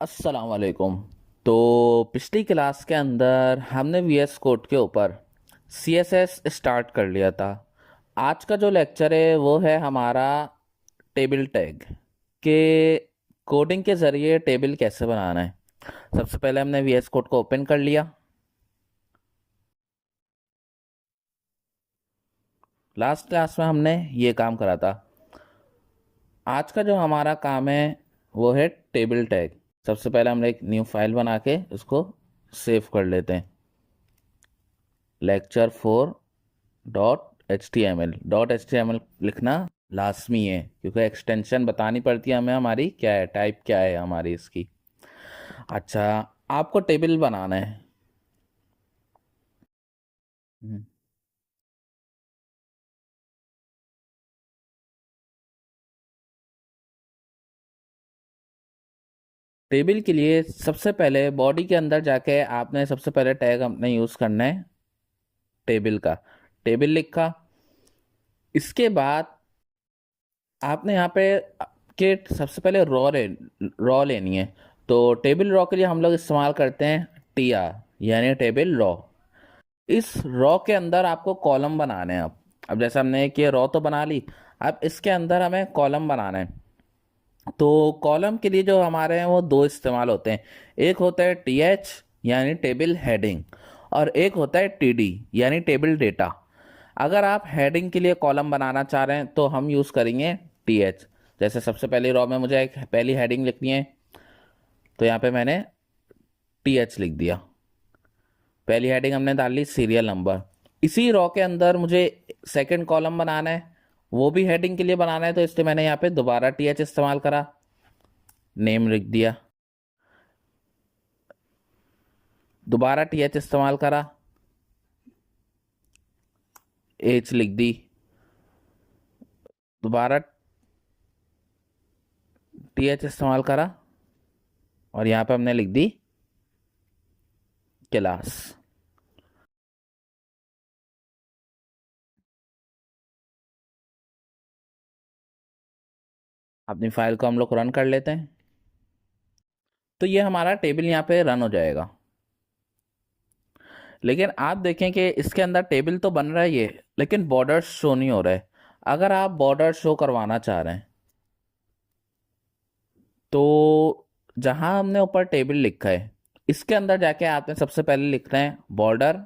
अस्सलाम वालेकुम। तो पिछली क्लास के अंदर हमने वीएस कोड के ऊपर सीएसएस स्टार्ट कर लिया था। आज का जो लेक्चर है वो है हमारा टेबल टैग के कोडिंग के ज़रिए टेबल कैसे बनाना है। सबसे पहले हमने वीएस कोड को ओपन कर लिया। लास्ट क्लास में हमने ये काम करा था। आज का जो हमारा काम है वो है टेबल टैग। सबसे पहले हम एक न्यू फाइल बना के उसको सेव कर लेते हैं। lecture4.html लिखना लाजमी है क्योंकि एक्सटेंशन बतानी पड़ती है हमें, हमारी क्या है, टाइप क्या है हमारी इसकी। अच्छा, आपको टेबल बनाना है। हम्म, टेबल के लिए सबसे पहले बॉडी के अंदर जाके आपने सबसे पहले टैग अपने यूज़ करना है टेबल का। टेबल लिखा। इसके बाद आपने यहाँ पे के सबसे पहले रॉ लेनी है। तो टेबल रॉ के लिए हम लोग इस्तेमाल करते हैं टीआर, यानी टेबल रॉ। इस रॉ के अंदर आपको कॉलम बनाने हैं। अब जैसे हमने एक ये रॉ तो बना ली, अब इसके अंदर हमें कॉलम बनाना है। तो कॉलम के लिए जो हमारे हैं वो दो इस्तेमाल होते हैं। एक होता है टीएच यानी टेबल हेडिंग, और एक होता है टीडी यानी टेबल डेटा। अगर आप हेडिंग के लिए कॉलम बनाना चाह रहे हैं तो हम यूज़ करेंगे टीएच। जैसे सबसे पहली रॉ में मुझे एक पहली हेडिंग लिखनी है, तो यहाँ पे मैंने टीएच लिख दिया। पहली हेडिंग हमने डाल ली सीरियल नंबर। इसी रॉ के अंदर मुझे सेकंड कॉलम बनाना है, वो भी हेडिंग के लिए बनाना है, तो इसलिए मैंने यहाँ पे दोबारा टीएच इस्तेमाल करा, नेम लिख दिया। दोबारा टीएच इस्तेमाल करा, एच लिख दी। दोबारा टीएच इस्तेमाल करा और यहाँ पे हमने लिख दी क्लास। अपनी फाइल को हम लोग रन कर लेते हैं। तो ये हमारा टेबल यहाँ पे रन हो जाएगा। लेकिन आप देखें कि इसके अंदर टेबल तो बन रहा है ये, लेकिन बॉर्डर शो नहीं हो रहा है। अगर आप बॉर्डर शो करवाना चाह रहे हैं तो जहां हमने ऊपर टेबल लिखा है इसके अंदर जाके आपने सबसे पहले लिखना है बॉर्डर।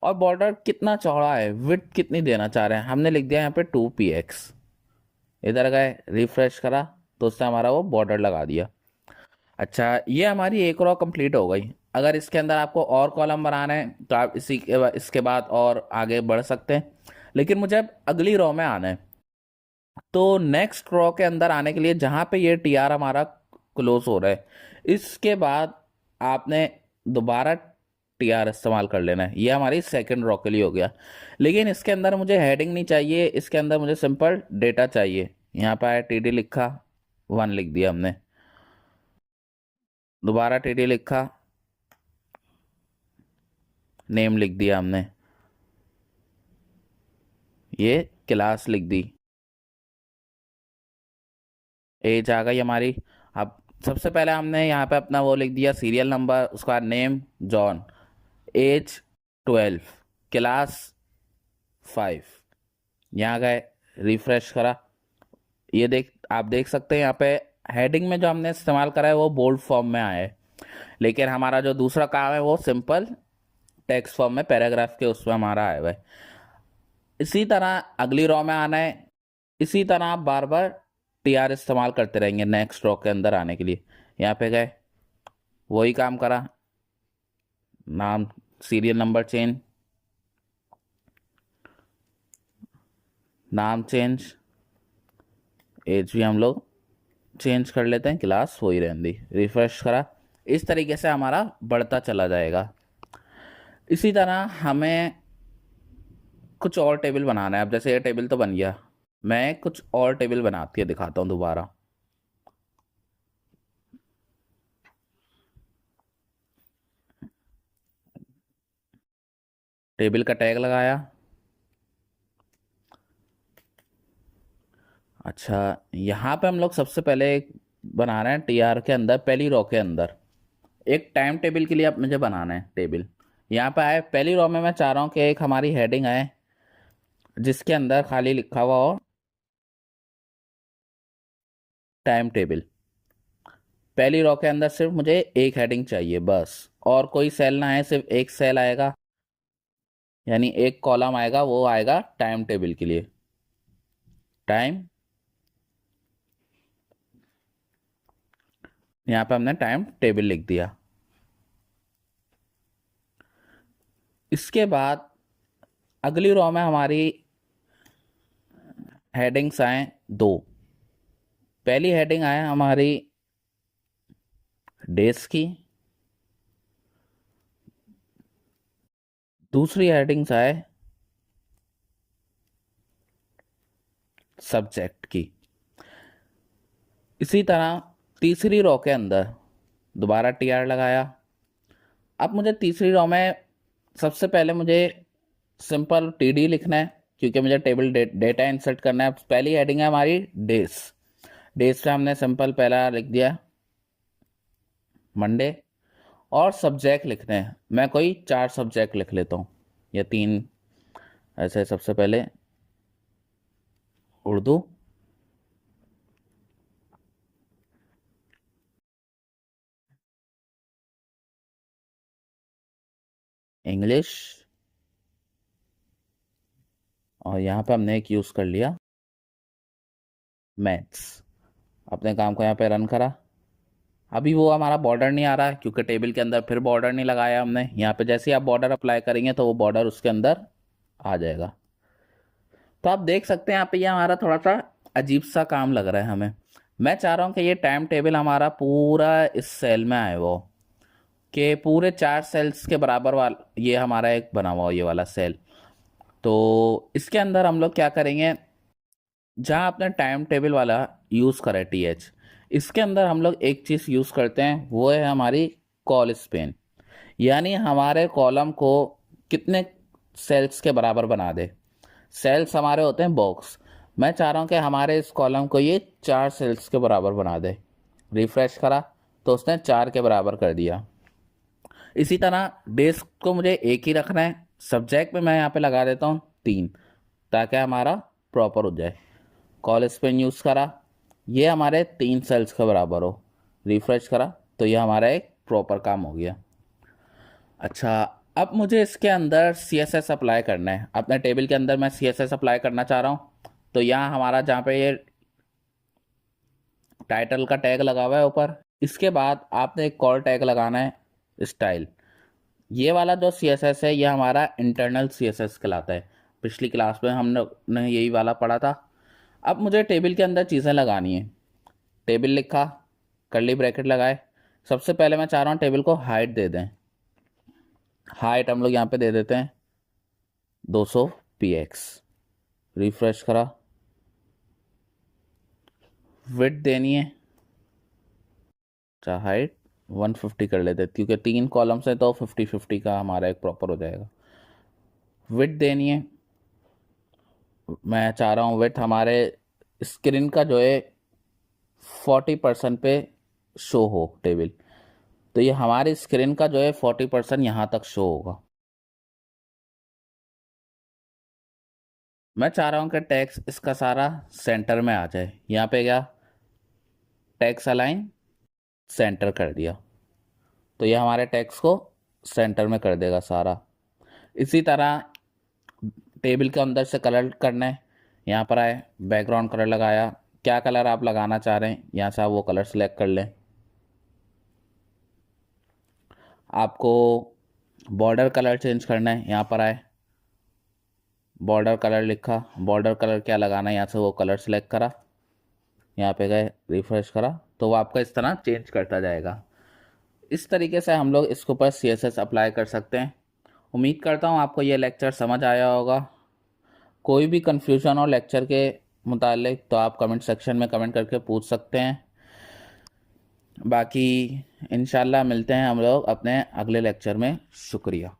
और बॉर्डर कितना चौड़ा है, विड्थ कितनी देना चाह रहे हैं, हमने लिख दिया यहाँ पे 2px। इधर गए, रिफ्रेश करा, तो उससे हमारा वो बॉर्डर लगा दिया। अच्छा, ये हमारी एक रॉ कंप्लीट हो गई। अगर इसके अंदर आपको और कॉलम बनाना है तो आप इसके बाद और आगे बढ़ सकते हैं, लेकिन मुझे अब अगली रॉ में आना है। तो नेक्स्ट रॉ के अंदर आने के लिए जहां पे ये टीआर हमारा क्लोज हो रहा है, इसके बाद आपने दोबारा टीआर इस्तेमाल कर लेना है। ये हमारी सेकंड रॉ के लिए हो गया। लेकिन इसके अंदर मुझे हेडिंग नहीं चाहिए, इसके अंदर मुझे सिंपल डेटा चाहिए। यहाँ पे टीडी लिखा, 1 लिख दिया हमने। दोबारा टीडी लिखा, नेम लिख दिया हमने, ये क्लास लिख दी, एज आ गई हमारी। अब सबसे पहले हमने यहाँ पे अपना वो लिख दिया सीरियल नंबर, उसके बाद नेम जॉन, एज 12, क्लास 5। यहाँ गए, रिफ्रेश करा। ये आप देख सकते हैं यहाँ पे हेडिंग में जो हमने इस्तेमाल करा है वो बोल्ड फॉर्म में आया है, लेकिन हमारा जो दूसरा काम है वो सिंपल टेक्स्ट फॉर्म में पैराग्राफ के उसमें हमारा आया हुआ है। इसी तरह अगली रॉ में आना है। इसी तरह आप बार बार टीआर इस्तेमाल करते रहेंगे नेक्स्ट रॉ के अंदर आने के लिए। यहाँ पे गए, वही काम करा, नाम सीरियल नंबर चेंज, नाम चेंज, एज भी हम लोग चेंज कर लेते हैं, क्लास वही रहने दी, रिफ्रेश करा। इस तरीके से हमारा बढ़ता चला जाएगा। इसी तरह हमें कुछ और टेबल बनाना है। अब जैसे ये टेबल तो बन गया, मैं कुछ और टेबल बना के दिखाता हूँ दोबारा। टेबल का टैग लगाया। अच्छा, यहाँ पे हम लोग सबसे पहले एक बना रहे हैं टीआर के अंदर पहली रो के अंदर एक टाइम टेबल के लिए अब मुझे बनाना है टेबल। यहाँ पे आए पहली रो में मैं चाह रहा हूँ कि एक हमारी हेडिंग आए जिसके अंदर खाली लिखा हुआ हो टाइम टेबल। पहली रो के अंदर सिर्फ मुझे एक हेडिंग चाहिए बस, और कोई सेल ना आए, सिर्फ एक सेल आएगा, यानी एक कॉलम आएगा, वो आएगा टाइम टेबल के लिए। टाइम, यहाँ पे हमने टाइम टेबल लिख दिया। इसके बाद अगली रो में हमारी हेडिंग्स आए दो। पहली हेडिंग आए हमारी डेज की, दूसरी हेडिंग्स आए सब्जेक्ट की। इसी तरह तीसरी रो के अंदर दोबारा टीआर लगाया। अब मुझे तीसरी रो में सबसे पहले मुझे सिंपल टीडी लिखना है क्योंकि मुझे टेबल डेटा इंसर्ट करना है। पहली हेडिंग है हमारी डेज। डेज पे हमने सिंपल पहला लिख दिया मंडे, और सब्जेक्ट लिखने हैं। मैं कोई 4 सब्जेक्ट लिख लेता हूँ या 3 ऐसे। सबसे पहले उर्दू, इंग्लिश, और यहाँ पे हमने एक यूज़ कर लिया मैथ्स। अपने काम को यहाँ पे रन करा। अभी वो हमारा बॉर्डर नहीं आ रहा है क्योंकि टेबल के अंदर फिर बॉर्डर नहीं लगाया हमने। यहाँ पे जैसे ही आप बॉर्डर अप्लाई करेंगे तो वो बॉर्डर उसके अंदर आ जाएगा। तो आप देख सकते हैं यहाँ पे ये हमारा थोड़ा सा अजीब सा काम लग रहा है हमें। मैं चाह रहा हूँ कि ये टाइम टेबल हमारा पूरा इस सेल में आए, वो कि पूरे 4 सेल्स के बराबर वाला ये हमारा एक बना हुआ ये वाला सेल। तो इसके अंदर हम लोग क्या करेंगे, जहाँ आपने टाइम टेबल वाला यूज़ करा है TH, इसके अंदर हम लोग एक चीज़ यूज़ करते हैं, वो है हमारी कॉल स्पेन। यानी हमारे कॉलम को कितने सेल्स के बराबर बना दे। सेल्स हमारे होते हैं बॉक्स। मैं चाह रहा हूँ कि हमारे इस कॉलम को ये 4 सेल्स के बराबर बना दे। रिफ्रेश करा तो उसने 4 के बराबर कर दिया। इसी तरह डेस्क को मुझे एक ही रखना है। सब्जेक्ट में मैं यहाँ पे लगा देता हूँ 3 ताकि हमारा प्रॉपर हो जाए। कॉल स्पेन यूज़ करा, ये हमारे 3 सेल्स के बराबर हो। रिफ्रेश करा तो ये हमारा एक प्रॉपर काम हो गया। अच्छा, अब मुझे इसके अंदर CSS अप्लाई करना है। अपने टेबल के अंदर मैं CSS अप्लाई करना चाह रहा हूँ। तो यहाँ हमारा जहाँ पे ये टाइटल का टैग लगा हुआ है ऊपर, इसके बाद आपने एक कॉल टैग लगाना है स्टाइल। ये वाला जो CSS है ये हमारा इंटरनल CSS कहलाता है। पिछली क्लास में हमने यही वाला पढ़ा था। अब मुझे टेबल के अंदर चीज़ें लगानी है। टेबल लिखा, कर्ली ब्रैकेट लगाए। सबसे पहले मैं चाह रहा हूँ टेबल को हाइट दे दें। हाइट हम लोग यहाँ पे दे देते हैं 200 px। रिफ्रेश करा, विड्थ देनी है, अच्छा हाइट 150 कर लेते क्योंकि 3 कॉलम्स हैं तो 50-50 का हमारा एक प्रॉपर हो जाएगा। विड्थ देनी है, मैं चाह रहा हूँ विड्थ हमारे स्क्रीन का जो है 40% पे शो हो टेबल। तो ये हमारी स्क्रीन का जो है 40% यहाँ तक शो होगा। मैं चाह रहा हूँ कि टेक्स्ट इसका सारा सेंटर में आ जाए। यहाँ पे क्या टेक्स्ट अलाइन सेंटर कर दिया, तो ये हमारे टेक्स्ट को सेंटर में कर देगा सारा। इसी तरह टेबल के अंदर से कलर करना है। यहाँ पर आए, बैकग्राउंड कलर लगाया। क्या कलर आप लगाना चाह रहे हैं यहाँ से आप वो कलर सेलेक्ट कर लें। आपको बॉर्डर कलर चेंज करना है, यहाँ पर आए, बॉर्डर कलर लिखा, बॉर्डर कलर क्या लगाना है यहाँ से वो कलर सेलेक्ट करा, यहाँ पे गए, रिफ्रेश करा तो वो आपका इस तरह चेंज करता जाएगा। इस तरीके से हम लोग इसके ऊपर CSS अप्लाई कर सकते हैं। उम्मीद करता हूँ आपको ये लेक्चर समझ आया होगा। कोई भी कन्फ्यूजन हो लेक्चर के मुतालिक तो आप कमेंट सेक्शन में कमेंट करके पूछ सकते हैं। बाकी इंशाल्लाह मिलते हैं हम लोग अपने अगले लेक्चर में। शुक्रिया।